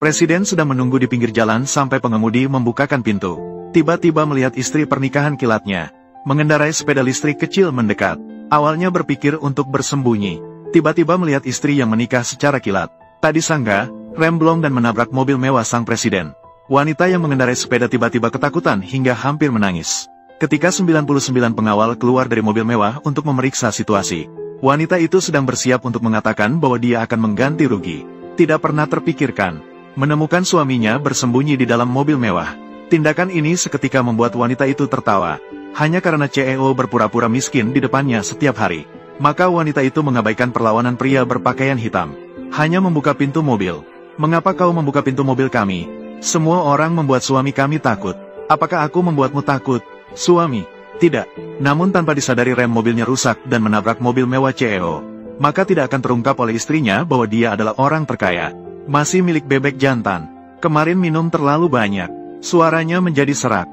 Presiden sedang menunggu di pinggir jalan sampai pengemudi membukakan pintu. Tiba-tiba melihat istri pernikahan kilatnya mengendarai sepeda listrik kecil mendekat. Awalnya berpikir untuk bersembunyi. Tiba-tiba melihat istri yang menikah secara kilat. Tak disangka, remblong dan menabrak mobil mewah sang presiden. Wanita yang mengendarai sepeda tiba-tiba ketakutan hingga hampir menangis. Ketika 99 pengawal keluar dari mobil mewah untuk memeriksa situasi, wanita itu sedang bersiap untuk mengatakan bahwa dia akan mengganti rugi. Tidak pernah terpikirkan menemukan suaminya bersembunyi di dalam mobil mewah. Tindakan ini seketika membuat wanita itu tertawa. Hanya karena CEO berpura-pura miskin di depannya setiap hari, maka wanita itu mengabaikan perlawanan pria berpakaian hitam. Hanya membuka pintu mobil. Mengapa kau membuka pintu mobil kami? Semua orang membuat suami kami takut. Apakah aku membuatmu takut, suami? Tidak. Namun tanpa disadari rem mobilnya rusak dan menabrak mobil mewah CEO. Maka tidak akan terungkap oleh istrinya bahwa dia adalah orang terkaya. Masih milik bebek jantan. Kemarin minum terlalu banyak. Suaranya menjadi serak.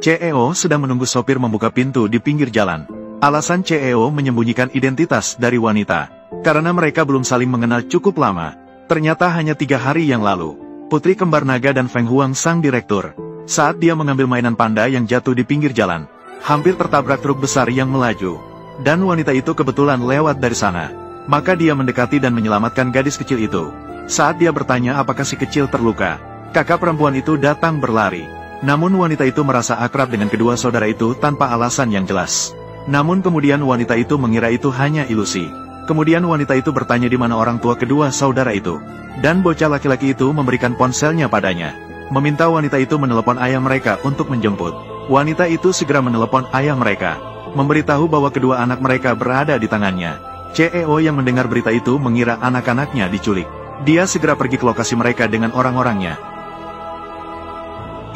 CEO sedang menunggu sopir membuka pintu di pinggir jalan. Alasan CEO menyembunyikan identitas dari wanita, karena mereka belum saling mengenal cukup lama. Ternyata hanya 3 hari yang lalu, putri kembar naga dan Feng Huang sang direktur, saat dia mengambil mainan panda yang jatuh di pinggir jalan, hampir tertabrak truk besar yang melaju. Dan wanita itu kebetulan lewat dari sana. Maka dia mendekati dan menyelamatkan gadis kecil itu. Saat dia bertanya apakah si kecil terluka, kakak perempuan itu datang berlari. Namun wanita itu merasa akrab dengan kedua saudara itu tanpa alasan yang jelas. Namun kemudian wanita itu mengira itu hanya ilusi. Kemudian wanita itu bertanya di mana orang tua kedua saudara itu. Dan bocah laki-laki itu memberikan ponselnya padanya, meminta wanita itu menelepon ayah mereka untuk menjemput. Wanita itu segera menelepon ayah mereka, memberitahu bahwa kedua anak mereka berada di tangannya. CEO yang mendengar berita itu mengira anak-anaknya diculik. Dia segera pergi ke lokasi mereka dengan orang-orangnya.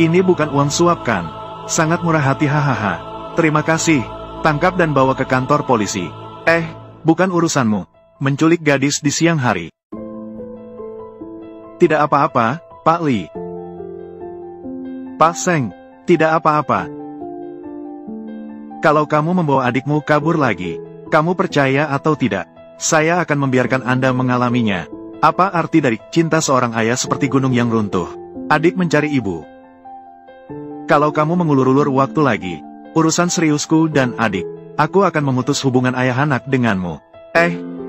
Ini bukan uang suap kan? Sangat murah hati, hahaha. Terima kasih. Tangkap dan bawa ke kantor polisi. Bukan urusanmu. Menculik gadis di siang hari. Tidak apa-apa, Pak Li. Pak Seng, tidak apa-apa. Kalau kamu membawa adikmu kabur lagi, kamu percaya atau tidak, saya akan membiarkan Anda mengalaminya. Apa arti dari cinta seorang ayah seperti gunung yang runtuh? Adik mencari ibu. Kalau kamu mengulur-ulur waktu lagi, urusan seriusku dan adik, aku akan memutus hubungan ayah anak denganmu.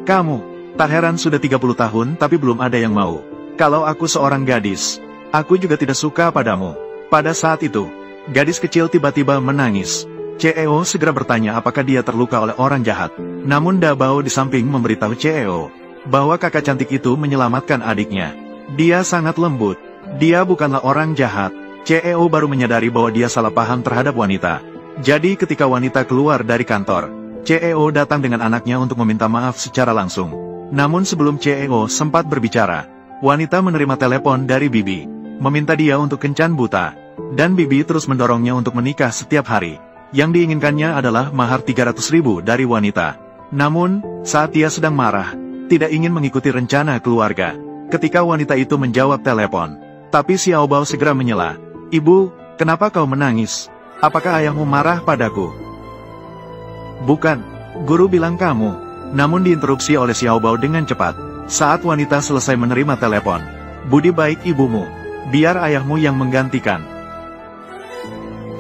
Kamu, tak heran sudah 30 tahun tapi belum ada yang mau. Kalau aku seorang gadis, aku juga tidak suka padamu. Pada saat itu, gadis kecil tiba-tiba menangis. CEO segera bertanya apakah dia terluka oleh orang jahat. Namun Dabao di samping memberitahu CEO bahwa kakak cantik itu menyelamatkan adiknya. Dia sangat lembut. Dia bukanlah orang jahat. CEO baru menyadari bahwa dia salah paham terhadap wanita. Jadi ketika wanita keluar dari kantor, CEO datang dengan anaknya untuk meminta maaf secara langsung. Namun sebelum CEO sempat berbicara, wanita menerima telepon dari Bibi, meminta dia untuk kencan buta. Dan Bibi terus mendorongnya untuk menikah setiap hari. Yang diinginkannya adalah mahar 300.000 dari wanita. Namun, saat dia sedang marah, tidak ingin mengikuti rencana keluarga, ketika wanita itu menjawab telepon. Tapi Xiao Bao segera menyela. Ibu, kenapa kau menangis? Apakah ayahmu marah padaku? Bukan, guru bilang kamu. Namun diinterupsi oleh Xiao Bao dengan cepat. Saat wanita selesai menerima telepon. Budi baik ibumu, biar ayahmu yang menggantikan.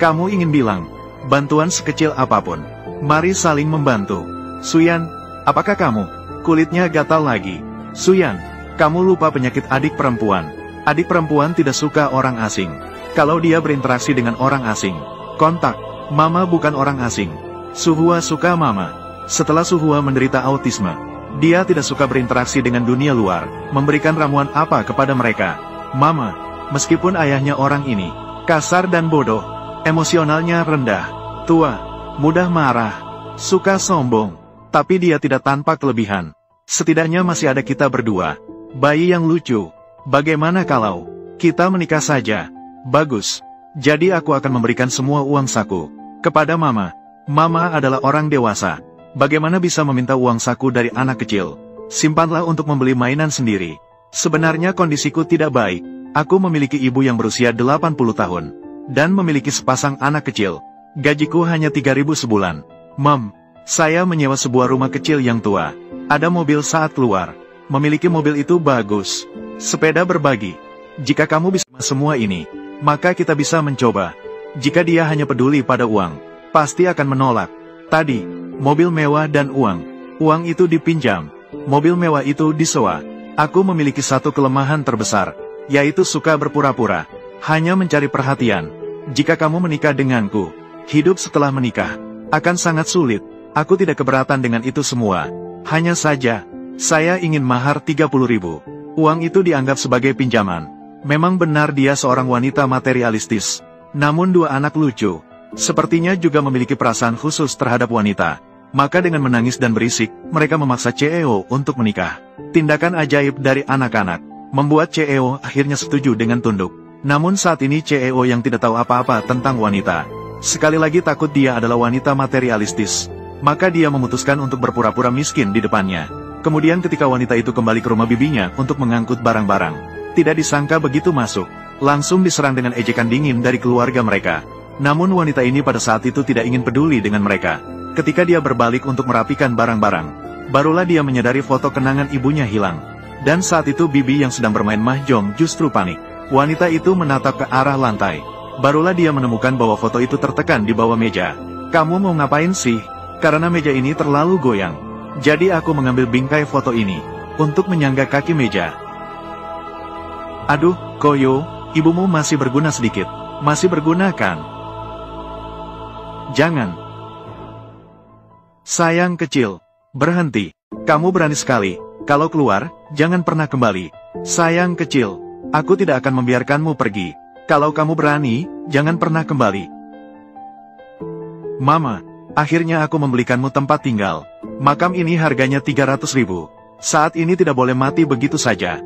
Kamu ingin bilang, bantuan sekecil apapun, mari saling membantu. Suyan, apakah kamu kulitnya gatal lagi? Suyan, kamu lupa penyakit adik perempuan. Adik perempuan tidak suka orang asing. Kalau dia berinteraksi dengan orang asing, kontak. Mama bukan orang asing. Suhua suka mama. Setelah Suhua menderita autisme, dia tidak suka berinteraksi dengan dunia luar, memberikan ramuan apa kepada mereka. Mama, meskipun ayahnya orang ini kasar dan bodoh, emosionalnya rendah, tua, mudah marah, suka sombong, tapi dia tidak tanpa kelebihan. Setidaknya masih ada kita berdua, bayi yang lucu. Bagaimana kalau kita menikah saja? Bagus. Jadi aku akan memberikan semua uang saku kepada mama. Mama adalah orang dewasa. Bagaimana bisa meminta uang saku dari anak kecil? Simpanlah untuk membeli mainan sendiri. Sebenarnya kondisiku tidak baik. Aku memiliki ibu yang berusia 80 tahun. Dan memiliki sepasang anak kecil. Gajiku hanya 3.000 sebulan. Mom, saya menyewa sebuah rumah kecil yang tua. Ada mobil saat keluar. Memiliki mobil itu bagus. Sepeda berbagi. Jika kamu bisa semua ini, maka kita bisa mencoba. Jika dia hanya peduli pada uang, pasti akan menolak. Tadi, mobil mewah dan uang. Uang itu dipinjam. Mobil mewah itu disewa. Aku memiliki satu kelemahan terbesar, yaitu suka berpura-pura. Hanya mencari perhatian. Jika kamu menikah denganku, hidup setelah menikah akan sangat sulit. Aku tidak keberatan dengan itu semua. Hanya saja, saya ingin mahar 30.000. Uang itu dianggap sebagai pinjaman. Memang benar dia seorang wanita materialistis. Namun dua anak lucu. Sepertinya juga memiliki perasaan khusus terhadap wanita. Maka dengan menangis dan berisik, mereka memaksa CEO untuk menikah. Tindakan ajaib dari anak-anak membuat CEO akhirnya setuju dengan tunduk. Namun saat ini CEO yang tidak tahu apa-apa tentang wanita, sekali lagi takut dia adalah wanita materialistis. Maka dia memutuskan untuk berpura-pura miskin di depannya. Kemudian ketika wanita itu kembali ke rumah bibinya untuk mengangkut barang-barang, tidak disangka begitu masuk, langsung diserang dengan ejekan dingin dari keluarga mereka. Namun wanita ini pada saat itu tidak ingin peduli dengan mereka. Ketika dia berbalik untuk merapikan barang-barang, barulah dia menyadari foto kenangan ibunya hilang. Dan saat itu bibi yang sedang bermain mahjong justru panik. Wanita itu menatap ke arah lantai. Barulah dia menemukan bahwa foto itu tertekan di bawah meja. Kamu mau ngapain sih? Karena meja ini terlalu goyang. Jadi aku mengambil bingkai foto ini untuk menyangga kaki meja. Aduh, Koyo, ibumu masih berguna sedikit. Masih berguna kan? Jangan. Sayang kecil, berhenti. Kamu berani sekali. Kalau keluar, jangan pernah kembali. Sayang kecil. Aku tidak akan membiarkanmu pergi. Kalau kamu berani, jangan pernah kembali. Mama, akhirnya aku membelikanmu tempat tinggal. Makam ini harganya 300.000. Saat ini tidak boleh mati begitu saja.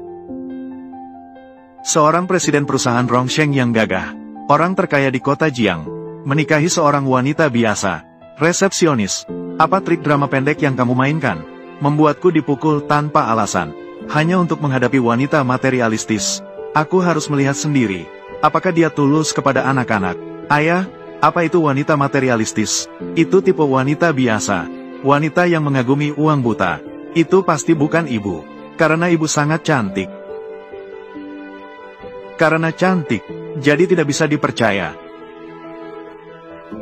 Seorang presiden perusahaan Rongsheng yang gagah, orang terkaya di kota Jiang, menikahi seorang wanita biasa, resepsionis. Apa trik drama pendek yang kamu mainkan? Membuatku dipukul tanpa alasan, hanya untuk menghadapi wanita materialistis. Aku harus melihat sendiri, apakah dia tulus kepada anak-anak. Ayah, apa itu wanita materialistis? Itu tipe wanita biasa, wanita yang mengagumi uang buta. Itu pasti bukan ibu, karena ibu sangat cantik. Karena cantik, jadi tidak bisa dipercaya.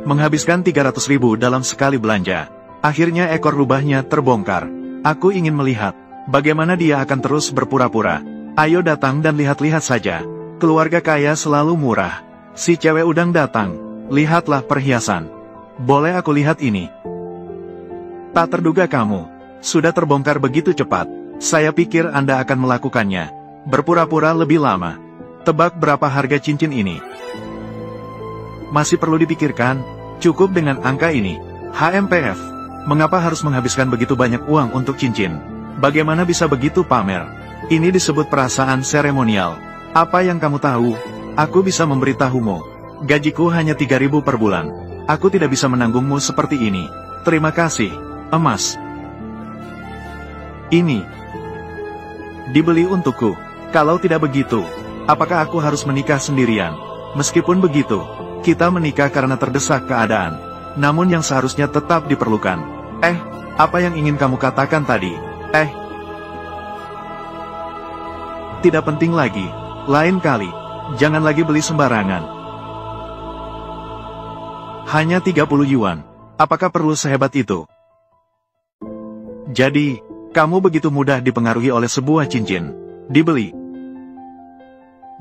Menghabiskan 300.000 dalam sekali belanja. Akhirnya ekor rubahnya terbongkar. Aku ingin melihat bagaimana dia akan terus berpura-pura. Ayo datang dan lihat-lihat saja. Keluarga kaya selalu murah. Si cewek udang datang. Lihatlah perhiasan. Boleh aku lihat ini? Tak terduga kamu sudah terbongkar begitu cepat. Saya pikir Anda akan melakukannya. Berpura-pura lebih lama. Tebak berapa harga cincin ini? Masih perlu dipikirkan. Cukup dengan angka ini. HMPF. Mengapa harus menghabiskan begitu banyak uang untuk cincin? Bagaimana bisa begitu pamer? Ini disebut perasaan seremonial. Apa yang kamu tahu? Aku bisa memberitahumu. Gajiku hanya 3.000 per bulan. Aku tidak bisa menanggungmu seperti ini. Terima kasih, emas. Ini dibeli untukku. Kalau tidak begitu, apakah aku harus menikah sendirian? Meskipun begitu, kita menikah karena terdesak keadaan. Namun yang seharusnya tetap diperlukan. Apa yang ingin kamu katakan tadi? Tidak penting lagi. Lain kali, jangan lagi beli sembarangan. Hanya 30 yuan. Apakah perlu sehebat itu? Jadi, kamu begitu mudah dipengaruhi oleh sebuah cincin. Dibeli.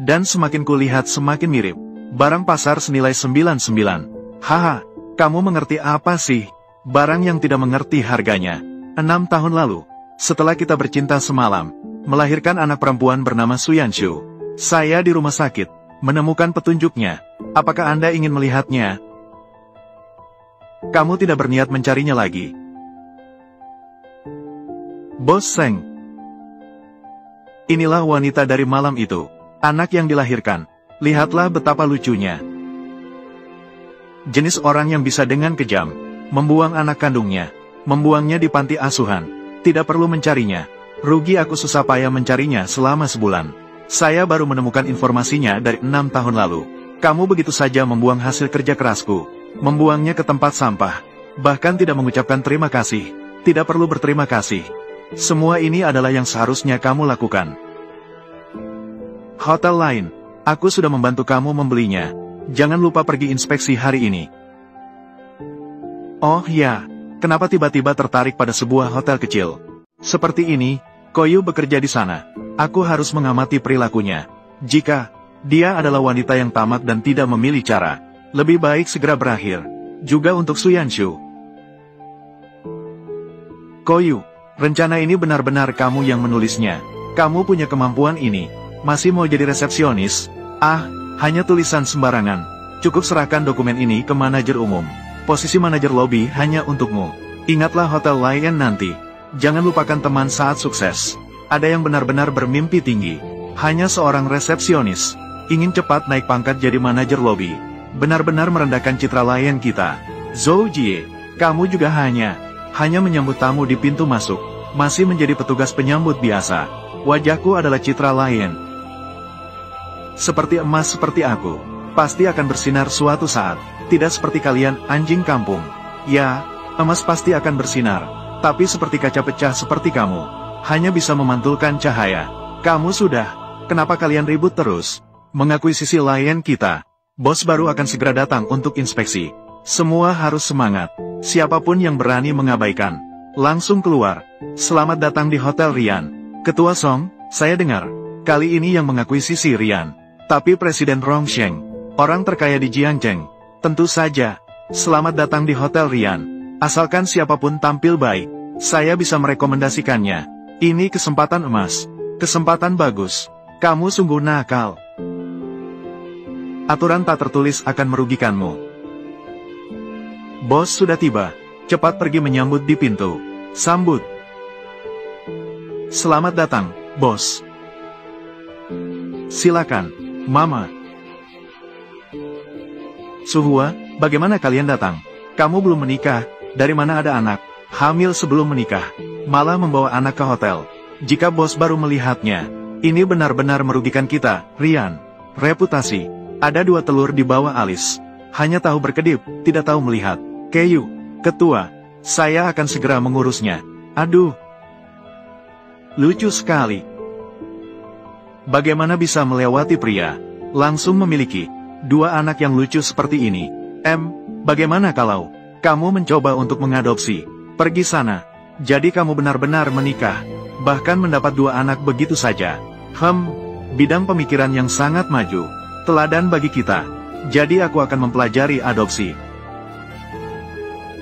Dan semakin kulihat semakin mirip. Barang pasar senilai 99. Haha, kamu mengerti apa sih? Barang yang tidak mengerti harganya. 6 tahun lalu, setelah kita bercinta semalam, melahirkan anak perempuan bernama Suyanshu. Saya di rumah sakit, menemukan petunjuknya. Apakah Anda ingin melihatnya? Kamu tidak berniat mencarinya lagi. Bos Seng. Inilah wanita dari malam itu. Anak yang dilahirkan. Lihatlah betapa lucunya. Jenis orang yang bisa dengan kejam membuang anak kandungnya, membuangnya di panti asuhan. Tidak perlu mencarinya. Rugi aku susah payah mencarinya selama sebulan. Saya baru menemukan informasinya dari 6 tahun lalu. Kamu begitu saja membuang hasil kerja kerasku. Membuangnya ke tempat sampah. Bahkan tidak mengucapkan terima kasih. Tidak perlu berterima kasih. Semua ini adalah yang seharusnya kamu lakukan. Hotel lain. Aku sudah membantu kamu membelinya. Jangan lupa pergi inspeksi hari ini. Oh ya, kenapa tiba-tiba tertarik pada sebuah hotel kecil? Seperti ini, Koyu bekerja di sana. Aku harus mengamati perilakunya. Jika dia adalah wanita yang tamat dan tidak memilih cara, lebih baik segera berakhir. Juga untuk Suyanshu. Koyu, rencana ini benar-benar kamu yang menulisnya. Kamu punya kemampuan ini. Masih mau jadi resepsionis? Ah, hanya tulisan sembarangan. Cukup serahkan dokumen ini ke manajer umum. Posisi manajer lobi hanya untukmu. Ingatlah hotel lain nanti. Jangan lupakan teman saat sukses. Ada yang benar-benar bermimpi tinggi. Hanya seorang resepsionis. Ingin cepat naik pangkat jadi manajer lobi. Benar-benar merendahkan citra layan kita. Zhou Jie, kamu juga hanya menyambut tamu di pintu masuk. Masih menjadi petugas penyambut biasa. Wajahku adalah citra layan. Seperti emas seperti aku. Pasti akan bersinar suatu saat. Tidak seperti kalian, anjing kampung. Ya, emas pasti akan bersinar. Tapi seperti kaca pecah seperti kamu. Hanya bisa memantulkan cahaya. Kamu sudah. Kenapa kalian ribut terus? Mengakui sisi lain kita. Bos baru akan segera datang untuk inspeksi. Semua harus semangat. Siapapun yang berani mengabaikan, langsung keluar. Selamat datang di Hotel Rian. Ketua Song, saya dengar. Kali ini yang mengakui sisi Rian. Tapi Presiden Rongsheng. Orang terkaya di Jiangcheng. Tentu saja. Selamat datang di Hotel Rian. Asalkan siapapun tampil baik, saya bisa merekomendasikannya. Ini kesempatan emas. Kesempatan bagus. Kamu sungguh nakal. Aturan tak tertulis akan merugikanmu. Bos sudah tiba. Cepat pergi menyambut di pintu. Sambut. Selamat datang, bos. Silakan, Mama. Suhua, bagaimana kalian datang? Kamu belum menikah. Dari mana ada anak? Hamil sebelum menikah. Malah membawa anak ke hotel. Jika bos baru melihatnya, ini benar-benar merugikan kita, Rian. Reputasi. Ada 2 telur di bawah alis. Hanya tahu berkedip, tidak tahu melihat. Keyu, ketua, saya akan segera mengurusnya. Aduh. Lucu sekali. Bagaimana bisa melewati pria? Langsung memiliki 2 anak yang lucu seperti ini. Bagaimana kalau kamu mencoba untuk mengadopsi? Pergi sana. Jadi kamu benar-benar menikah. Bahkan mendapat 2 anak begitu saja. Bidang pemikiran yang sangat maju. Teladan bagi kita. Jadi aku akan mempelajari adopsi.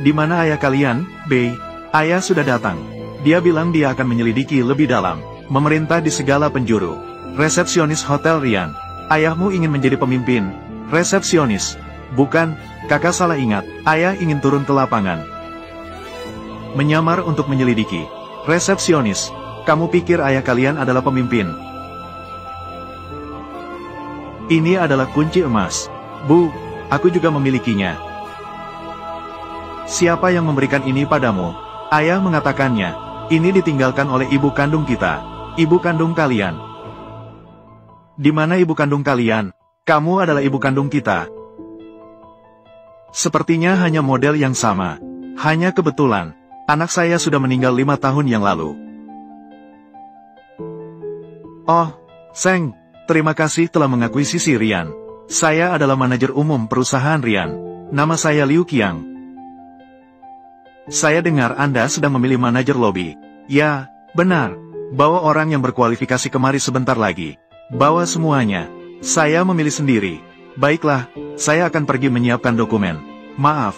Di mana ayah kalian, Bei? Ayah sudah datang. Dia bilang dia akan menyelidiki lebih dalam. Memerintah di segala penjuru. Resepsionis Hotel Rian. Ayahmu ingin menjadi pemimpin. Resepsionis. Bukan, kakak salah ingat. Ayah ingin turun ke lapangan. Menyamar untuk menyelidiki. Resepsionis. Kamu pikir ayah kalian adalah pemimpin? Ini adalah kunci emas. Bu, aku juga memilikinya. Siapa yang memberikan ini padamu? Ayah mengatakannya. Ini ditinggalkan oleh ibu kandung kita. Ibu kandung kalian. Di mana ibu kandung kalian? Kamu adalah ibu kandung kita. Sepertinya hanya model yang sama. Hanya kebetulan. Anak saya sudah meninggal 5 tahun yang lalu. Oh, Seng, terima kasih telah mengakuisisi Rian. Saya adalah manajer umum perusahaan Rian. Nama saya Liu Qiang. Saya dengar Anda sedang memilih manajer lobi. Ya, benar. Bawa orang yang berkualifikasi kemari sebentar lagi. Bawa semuanya. Saya memilih sendiri. Baiklah, saya akan pergi menyiapkan dokumen. Maaf.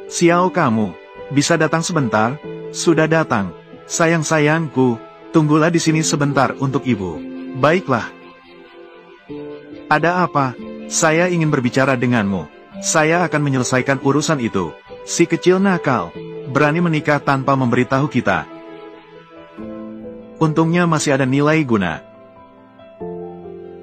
Xiao, kamu bisa datang sebentar? Sudah datang. Sayang-sayangku, tunggulah di sini sebentar untuk ibu. Baiklah. Ada apa? Saya ingin berbicara denganmu. Saya akan menyelesaikan urusan itu. Si kecil nakal, berani menikah tanpa memberitahu kita. Untungnya masih ada nilai guna.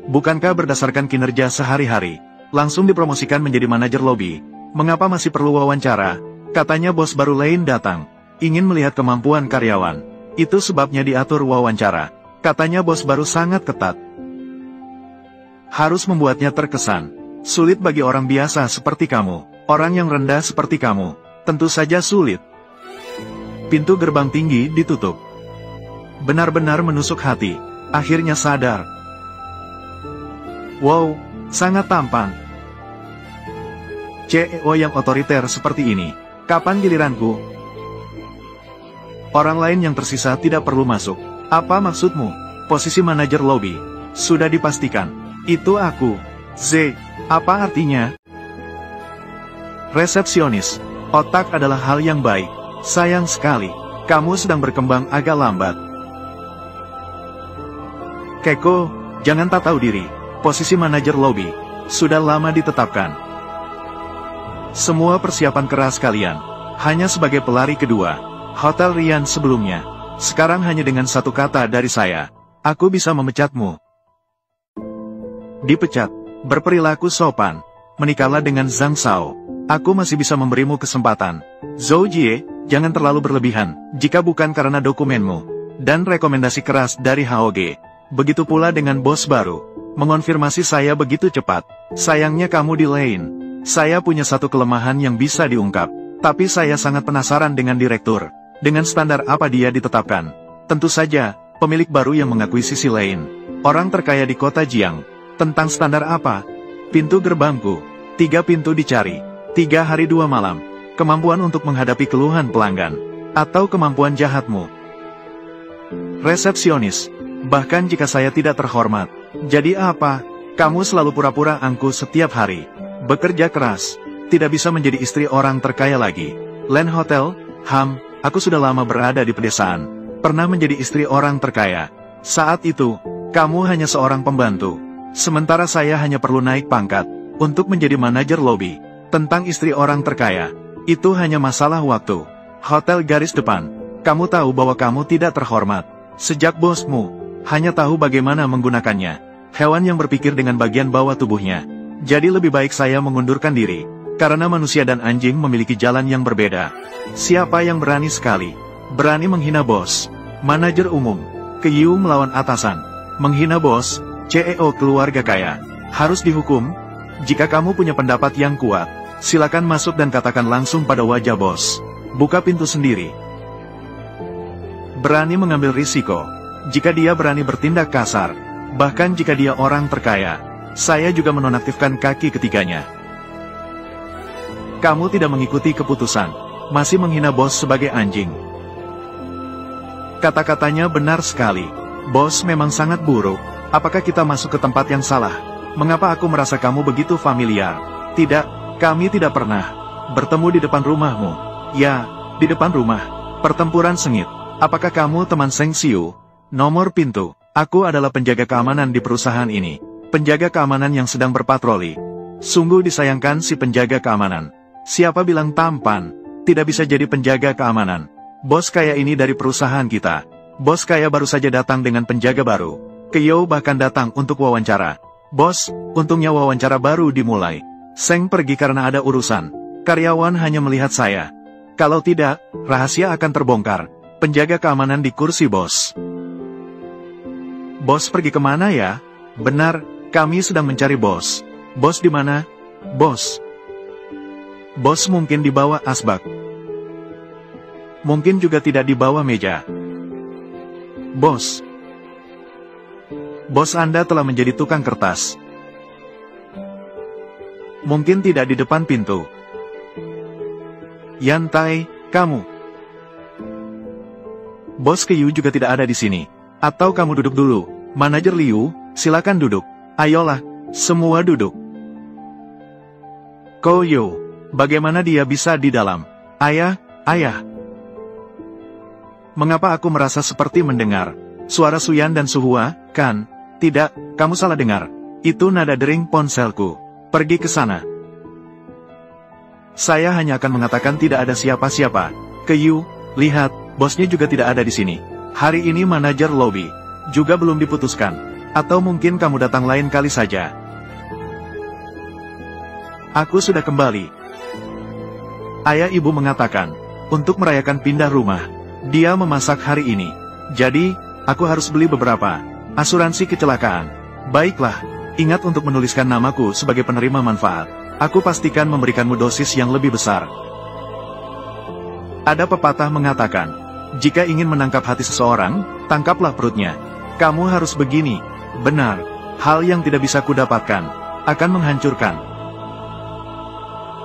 Bukankah berdasarkan kinerja sehari-hari, langsung dipromosikan menjadi manajer lobi? Mengapa masih perlu wawancara? Katanya bos baru lain datang. Ingin melihat kemampuan karyawan. Itu sebabnya diatur wawancara. Katanya bos baru sangat ketat. Harus membuatnya terkesan. Sulit bagi orang biasa seperti kamu. Orang yang rendah seperti kamu. Tentu saja sulit. Pintu gerbang tinggi ditutup. Benar-benar menusuk hati. Akhirnya sadar. Wow, sangat tampan. CEO yang otoriter seperti ini. Kapan giliranku? Orang lain yang tersisa tidak perlu masuk. Apa maksudmu? Posisi manajer lobby. Sudah dipastikan. Itu aku. Z. Apa artinya? Resepsionis. Otak adalah hal yang baik. Sayang sekali. Kamu sedang berkembang agak lambat. Keiko, jangan tak tahu diri. Posisi manajer lobby. Sudah lama ditetapkan. Semua persiapan keras kalian. Hanya sebagai pelari kedua. Hotel Rian sebelumnya. Sekarang hanya dengan satu kata dari saya. Aku bisa memecatmu. Dipecat. Berperilaku sopan. Menikahlah dengan Zhang Shao. Aku masih bisa memberimu kesempatan. Zhou Jie, jangan terlalu berlebihan, jika bukan karena dokumenmu. Dan rekomendasi keras dari HOG. Begitu pula dengan bos baru. Mengonfirmasi saya begitu cepat. Sayangnya kamu di lane. Saya punya satu kelemahan yang bisa diungkap. Tapi saya sangat penasaran dengan direktur. Dengan standar apa dia ditetapkan? Tentu saja, pemilik baru yang mengakuisisi lane. Orang terkaya di kota Jiang. Tentang standar apa? Pintu gerbangku. 3 pintu dicari. 3 hari 2 malam. Kemampuan untuk menghadapi keluhan pelanggan. Atau kemampuan jahatmu. Resepsionis. Bahkan jika saya tidak terhormat. Jadi apa? Kamu selalu pura-pura angkuh setiap hari. Bekerja keras. Tidak bisa menjadi istri orang terkaya lagi. Land Hotel, aku sudah lama berada di pedesaan. Pernah menjadi istri orang terkaya. Saat itu, kamu hanya seorang pembantu. Sementara saya hanya perlu naik pangkat. Untuk menjadi manajer lobby. Tentang istri orang terkaya. Itu hanya masalah waktu. Hotel garis depan. Kamu tahu bahwa kamu tidak terhormat. Sejak bosmu hanya tahu bagaimana menggunakannya. Hewan yang berpikir dengan bagian bawah tubuhnya. Jadi lebih baik saya mengundurkan diri. Karena manusia dan anjing memiliki jalan yang berbeda. Siapa yang berani sekali? Berani menghina bos. Manajer umum. Keiu melawan atasan. Menghina bos. CEO keluarga kaya. Harus dihukum. Jika kamu punya pendapat yang kuat, silakan masuk dan katakan langsung pada wajah bos. Buka pintu sendiri. Berani mengambil risiko. Jika dia berani bertindak kasar, bahkan jika dia orang terkaya, saya juga menonaktifkan kaki ketiganya. Kamu tidak mengikuti keputusan, masih menghina bos sebagai anjing. Kata-katanya benar sekali. Bos memang sangat buruk. Apakah kita masuk ke tempat yang salah? Mengapa aku merasa kamu begitu familiar? Tidak, kami tidak pernah bertemu di depan rumahmu. Ya, di depan rumah. Pertempuran sengit. Apakah kamu teman Seng Xiu? Nomor pintu. Aku adalah penjaga keamanan di perusahaan ini. Penjaga keamanan yang sedang berpatroli. Sungguh disayangkan si penjaga keamanan. Siapa bilang tampan? Tidak bisa jadi penjaga keamanan. Bos kaya ini dari perusahaan kita. Bos kaya baru saja datang dengan penjaga baru. Kyo bahkan datang untuk wawancara. Bos, untungnya wawancara baru dimulai. Seng pergi karena ada urusan. Karyawan hanya melihat saya. Kalau tidak, rahasia akan terbongkar. Penjaga keamanan di kursi bos. Bos pergi kemana ya? Benar, kami sedang mencari bos. Bos di mana? Bos. Bos mungkin di bawah asbak. Mungkin juga tidak di bawah meja. Bos. Bos Anda telah menjadi tukang kertas. Mungkin tidak di depan pintu. Yantai, kamu. Bos Kyu juga tidak ada di sini. Atau kamu duduk dulu. Manajer Liu, silakan duduk. Ayolah, semua duduk. Koyo, bagaimana dia bisa di dalam? Ayah. Mengapa aku merasa seperti mendengar suara Suyan dan Suhua, kan? Tidak, kamu salah dengar. Itu nada dering ponselku. Pergi ke sana. Saya hanya akan mengatakan tidak ada siapa-siapa. Kyu, lihat, bosnya juga tidak ada di sini. Hari ini manajer lobby juga belum diputuskan. Atau mungkin kamu datang lain kali saja. Aku sudah kembali. Ayah ibu mengatakan, untuk merayakan pindah rumah, dia memasak hari ini. Jadi, aku harus beli beberapa asuransi kecelakaan. Baiklah, ingat untuk menuliskan namaku sebagai penerima manfaat. Aku pastikan memberikanmu dosis yang lebih besar. Ada pepatah mengatakan, jika ingin menangkap hati seseorang, tangkaplah perutnya. Kamu harus begini. Benar, hal yang tidak bisa kudapatkan, akan menghancurkan.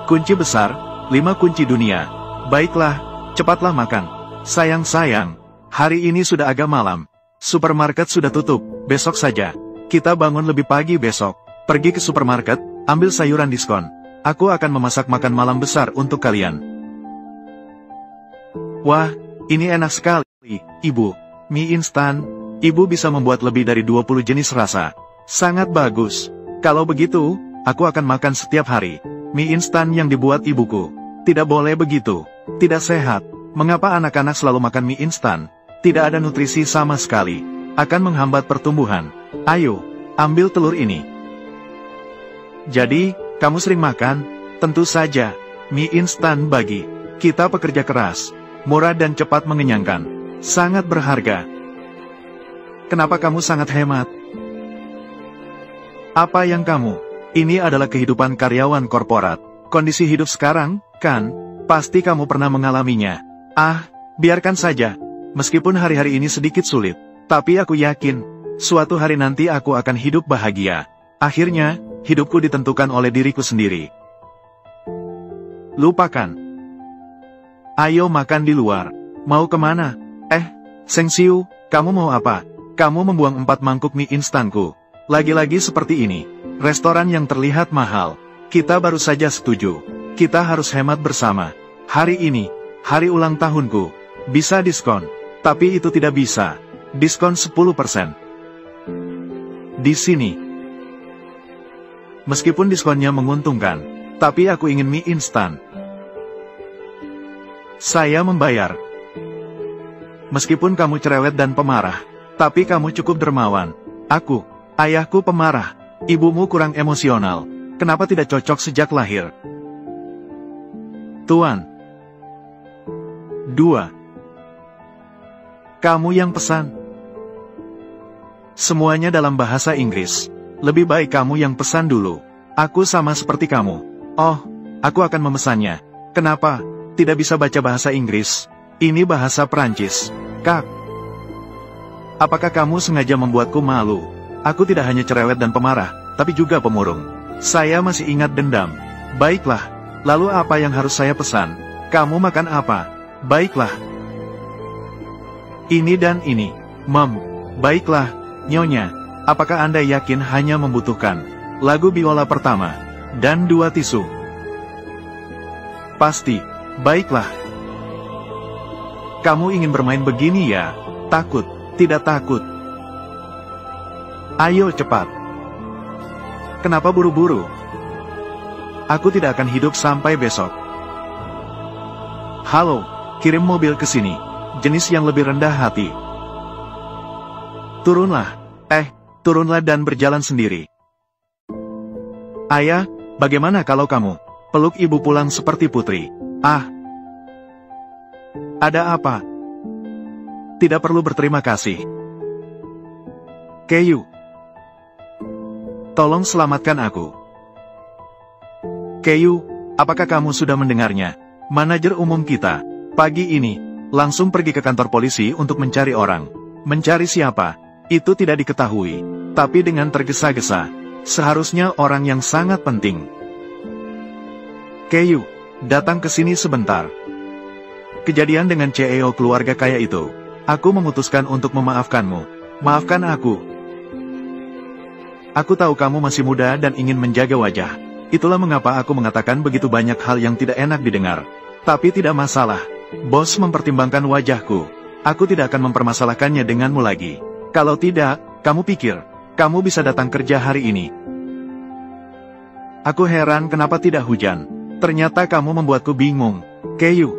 Kunci besar, 5 kunci dunia. Baiklah, cepatlah makan. Sayang, hari ini sudah agak malam. Supermarket sudah tutup, besok saja. Kita bangun lebih pagi besok. Pergi ke supermarket, ambil sayuran diskon. Aku akan memasak makan malam besar untuk kalian. Wah, ini enak sekali, Ibu. Mie instan. Ibu bisa membuat lebih dari 20 jenis rasa. Sangat bagus. Kalau begitu, aku akan makan setiap hari. Mie instan yang dibuat ibuku. Tidak boleh begitu. Tidak sehat. Mengapa anak-anak selalu makan mie instan? Tidak ada nutrisi sama sekali. Akan menghambat pertumbuhan. Ayo, ambil telur ini. Jadi, kamu sering makan? Tentu saja. Mie instan bagi kita pekerja keras. Murah dan cepat mengenyangkan. Sangat berharga. Kenapa kamu sangat hemat? Apa yang kamu? Ini adalah kehidupan karyawan korporat. Kondisi hidup sekarang, kan? Pasti kamu pernah mengalaminya. Ah, biarkan saja. Meskipun hari-hari ini sedikit sulit, tapi aku yakin, suatu hari nanti aku akan hidup bahagia. Akhirnya, hidupku ditentukan oleh diriku sendiri. Lupakan. Ayo makan di luar. Mau kemana? Seng Siu, kamu mau apa? Kamu membuang 4 mangkuk mie instanku. Lagi-lagi seperti ini. Restoran yang terlihat mahal. Kita baru saja setuju. Kita harus hemat bersama. Hari ini, hari ulang tahunku. Bisa diskon. Tapi itu tidak bisa. Diskon 10%. Di sini. Meskipun diskonnya menguntungkan, tapi aku ingin mie instan. Saya membayar. Meskipun kamu cerewet dan pemarah, tapi kamu cukup dermawan. Ayahku pemarah. Ibumu kurang emosional. Kenapa tidak cocok sejak lahir? Tuan. 2. Kamu yang pesan. Semuanya dalam bahasa Inggris. Lebih baik kamu yang pesan dulu. Aku sama seperti kamu. Oh, aku akan memesannya. Kenapa? Tidak bisa baca bahasa Inggris. Ini bahasa Prancis. Kak. Apakah kamu sengaja membuatku malu? Aku tidak hanya cerewet dan pemarah, tapi juga pemurung. Saya masih ingat dendam. Baiklah. Lalu apa yang harus saya pesan? Kamu makan apa? Baiklah. Ini dan ini. Baiklah, Nyonya. Apakah Anda yakin hanya membutuhkan lagu biola pertama dan 2 tisu? Pasti. Baiklah. Kamu ingin bermain begini ya? Takut? Tidak takut. Ayo cepat. Kenapa buru-buru? Aku tidak akan hidup sampai besok. Halo, kirim mobil ke sini. Jenis yang lebih rendah hati. Turunlah. Turunlah dan berjalan sendiri. Ayah, bagaimana kalau kamu peluk ibu pulang seperti putri? Ada apa? Tidak perlu berterima kasih. Keyu. Tolong selamatkan aku. Keyu, apakah kamu sudah mendengarnya? Manajer umum kita, pagi ini, langsung pergi ke kantor polisi untuk mencari orang. Mencari siapa? Itu tidak diketahui. Tapi dengan tergesa-gesa, seharusnya orang yang sangat penting. Keyu, datang ke sini sebentar. Kejadian dengan CEO keluarga kaya itu, aku memutuskan untuk memaafkanmu. Maafkan aku. Aku tahu kamu masih muda dan ingin menjaga wajah. Itulah mengapa aku mengatakan begitu banyak hal yang tidak enak didengar. Tapi tidak masalah. Bos mempertimbangkan wajahku. Aku tidak akan mempermasalahkannya denganmu lagi. Kalau tidak, kamu pikir, kamu bisa datang kerja hari ini. Aku heran kenapa tidak hujan. Ternyata kamu membuatku bingung, Keyu.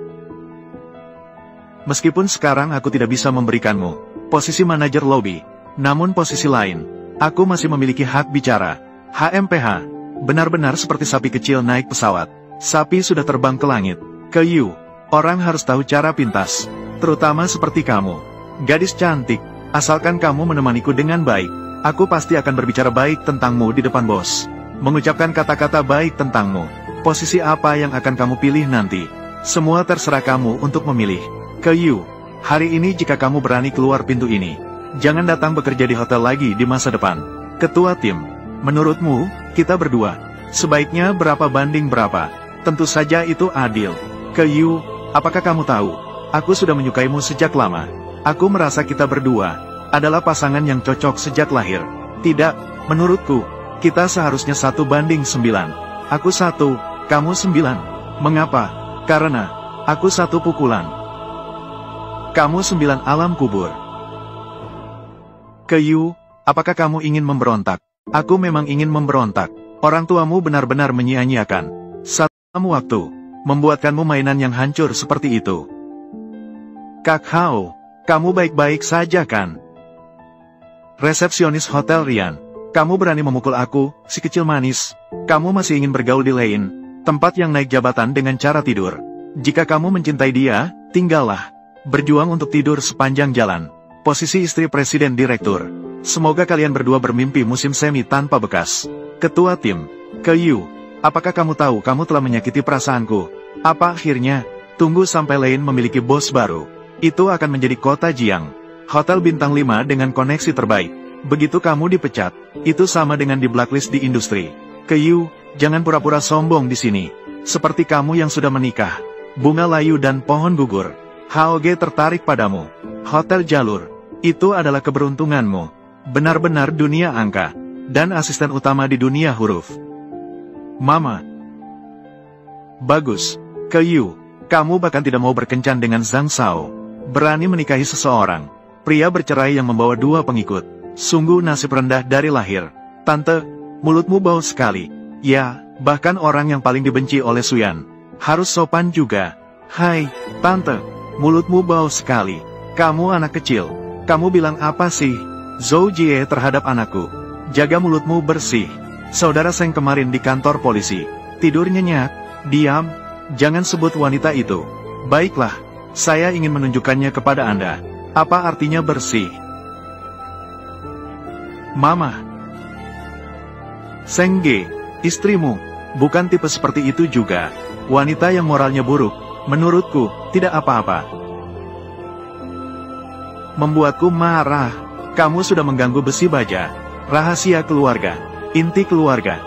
Meskipun sekarang aku tidak bisa memberikanmu posisi manajer lobby, namun posisi lain, aku masih memiliki hak bicara. HMPH, benar-benar seperti sapi kecil naik pesawat. Sapi sudah terbang ke langit. Keyu, orang harus tahu cara pintas, terutama seperti kamu. Gadis cantik, asalkan kamu menemaniku dengan baik, aku pasti akan berbicara baik tentangmu di depan bos. Mengucapkan kata-kata baik tentangmu. Posisi apa yang akan kamu pilih nanti? Semua terserah kamu untuk memilih. Keyu, hari ini jika kamu berani keluar pintu ini, jangan datang bekerja di hotel lagi di masa depan. Ketua tim, menurutmu, kita berdua, sebaiknya berapa banding berapa? Tentu saja itu adil. Kyu, apakah kamu tahu? Aku sudah menyukaimu sejak lama. Aku merasa kita berdua adalah pasangan yang cocok sejak lahir. Tidak, menurutku, kita seharusnya 1:9. Aku 1, kamu 9. Mengapa? Karena aku 1 pukulan. Kamu 9 alam kubur. Kyu, apakah kamu ingin memberontak? Aku memang ingin memberontak. Orang tuamu benar-benar menyia-nyiakan satu waktu, membuatkanmu mainan yang hancur seperti itu. Kak Hao, kamu baik-baik saja kan? Resepsionis Hotel Rian, kamu berani memukul aku, si kecil manis. Kamu masih ingin bergaul di Lane, tempat yang naik jabatan dengan cara tidur. Jika kamu mencintai dia, tinggallah. Berjuang untuk tidur sepanjang jalan. Posisi istri presiden direktur. Semoga kalian berdua bermimpi musim semi tanpa bekas. Ketua tim, Kyu, apakah kamu tahu kamu telah menyakiti perasaanku? Apa akhirnya? Tunggu sampai Lane memiliki bos baru. Itu akan menjadi kota Jiang. Hotel bintang 5 dengan koneksi terbaik. Begitu kamu dipecat, itu sama dengan di blacklist di industri. Kyu, jangan pura-pura sombong di sini. Seperti kamu yang sudah menikah. Bunga layu dan pohon gugur. HOG tertarik padamu. Hotel Jalur, itu adalah keberuntunganmu. Benar-benar dunia angka. Dan asisten utama di dunia huruf. Mama. Bagus. Kyu, kamu bahkan tidak mau berkencan dengan Zhang Shao. Berani menikahi seseorang. Pria bercerai yang membawa 2 pengikut. Sungguh nasib rendah dari lahir. Tante, mulutmu bau sekali. Ya, bahkan orang yang paling dibenci oleh Suyan. Harus sopan juga. Hai, Tante, mulutmu bau sekali. Kamu anak kecil. Kamu bilang apa sih? Zhou Jie terhadap anakku. Jaga mulutmu bersih. Saudara Seng kemarin di kantor polisi. Tidur nyenyak. Diam. Jangan sebut wanita itu. Baiklah. Saya ingin menunjukkannya kepada Anda. Apa artinya bersih? Mama. Seng Ge, istrimu, bukan tipe seperti itu juga. Wanita yang moralnya buruk, menurutku, tidak apa-apa. Membuatku marah. Kamu sudah mengganggu besi baja. Rahasia keluarga. Inti keluarga.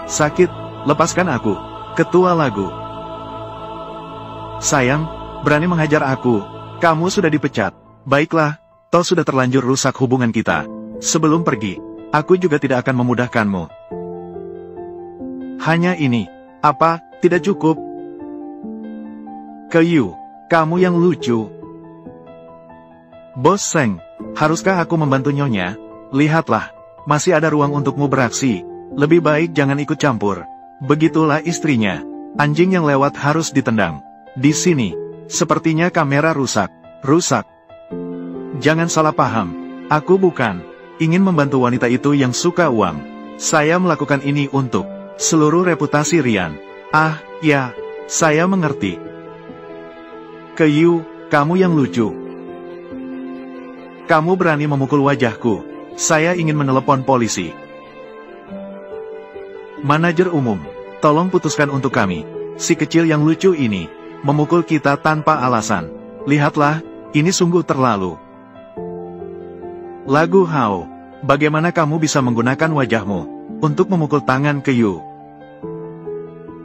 Sakit, lepaskan aku. Ketua lagu. Sayang, berani menghajar aku. Kamu sudah dipecat. Baiklah, toh sudah terlanjur rusak hubungan kita. Sebelum pergi, aku juga tidak akan memudahkanmu. Hanya ini. Apa, tidak cukup? Kyu, kamu yang lucu. Bos Seng, haruskah aku membantu nyonya? Lihatlah, masih ada ruang untukmu beraksi. Lebih baik jangan ikut campur. Begitulah istrinya. Anjing yang lewat harus ditendang. Di sini, sepertinya kamera rusak. Rusak. Jangan salah paham. Aku bukan ingin membantu wanita itu yang suka uang. Saya melakukan ini untuk seluruh reputasi Rian. Ah, ya, saya mengerti. Kyu, kamu yang lucu. Kamu berani memukul wajahku. Saya ingin menelepon polisi. Manajer umum, tolong putuskan untuk kami. Si kecil yang lucu ini memukul kita tanpa alasan. Lihatlah, ini sungguh terlalu. Lagu Hao, bagaimana kamu bisa menggunakan wajahmu untuk memukul tangan Kyu?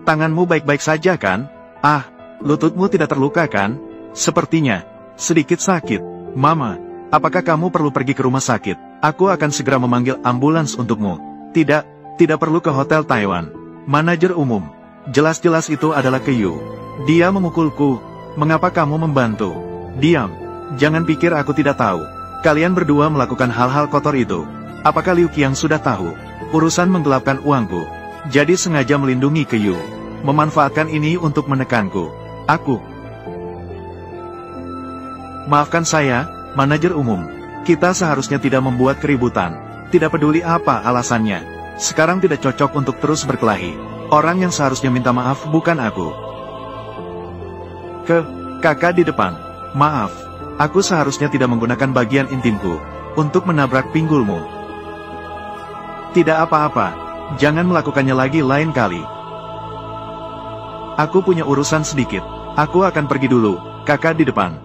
Tanganmu baik-baik saja kan? Ah, lututmu tidak terluka kan? Sepertinya sedikit sakit. Mama, apakah kamu perlu pergi ke rumah sakit? Aku akan segera memanggil ambulans untukmu. Tidak perlu ke Hotel Taiwan. Manajer umum, jelas-jelas itu adalah Kyu. Dia memukulku. Mengapa kamu membantu? Diam. Jangan pikir aku tidak tahu. Kalian berdua melakukan hal-hal kotor itu. Apakah Liu Qiang sudah tahu? Urusan menggelapkan uangku. Jadi sengaja melindungi Kyu. Memanfaatkan ini untuk menekanku. Aku. Maafkan saya, manajer umum. Kita seharusnya tidak membuat keributan. Tidak peduli apa alasannya. Sekarang tidak cocok untuk terus berkelahi. Orang yang seharusnya minta maaf bukan aku. Kakak di depan. Maaf. Aku seharusnya tidak menggunakan bagian intimku untuk menabrak pinggulmu. Tidak apa-apa. Jangan melakukannya lagi lain kali. Aku punya urusan sedikit. Aku akan pergi dulu. Kakak di depan.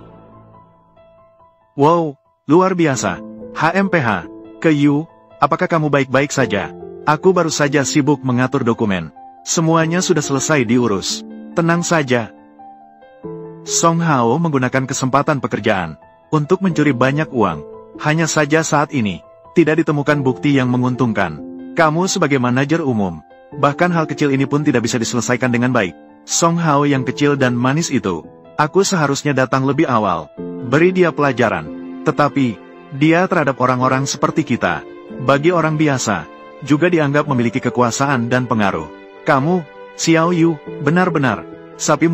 Wow, luar biasa. HMPH. Ke Yu, apakah kamu baik-baik saja? Aku baru saja sibuk mengatur dokumen. Semuanya sudah selesai diurus. Tenang saja. Song Hao menggunakan kesempatan pekerjaan untuk mencuri banyak uang. Hanya saja saat ini, tidak ditemukan bukti yang menguntungkan. Kamu sebagai manajer umum, bahkan hal kecil ini pun tidak bisa diselesaikan dengan baik. Song Hao yang kecil dan manis itu, aku seharusnya datang lebih awal, beri dia pelajaran. Tetapi, dia terhadap orang-orang seperti kita, bagi orang biasa, juga dianggap memiliki kekuasaan dan pengaruh. Kamu, Xiao Yu, benar-benar sapi muda.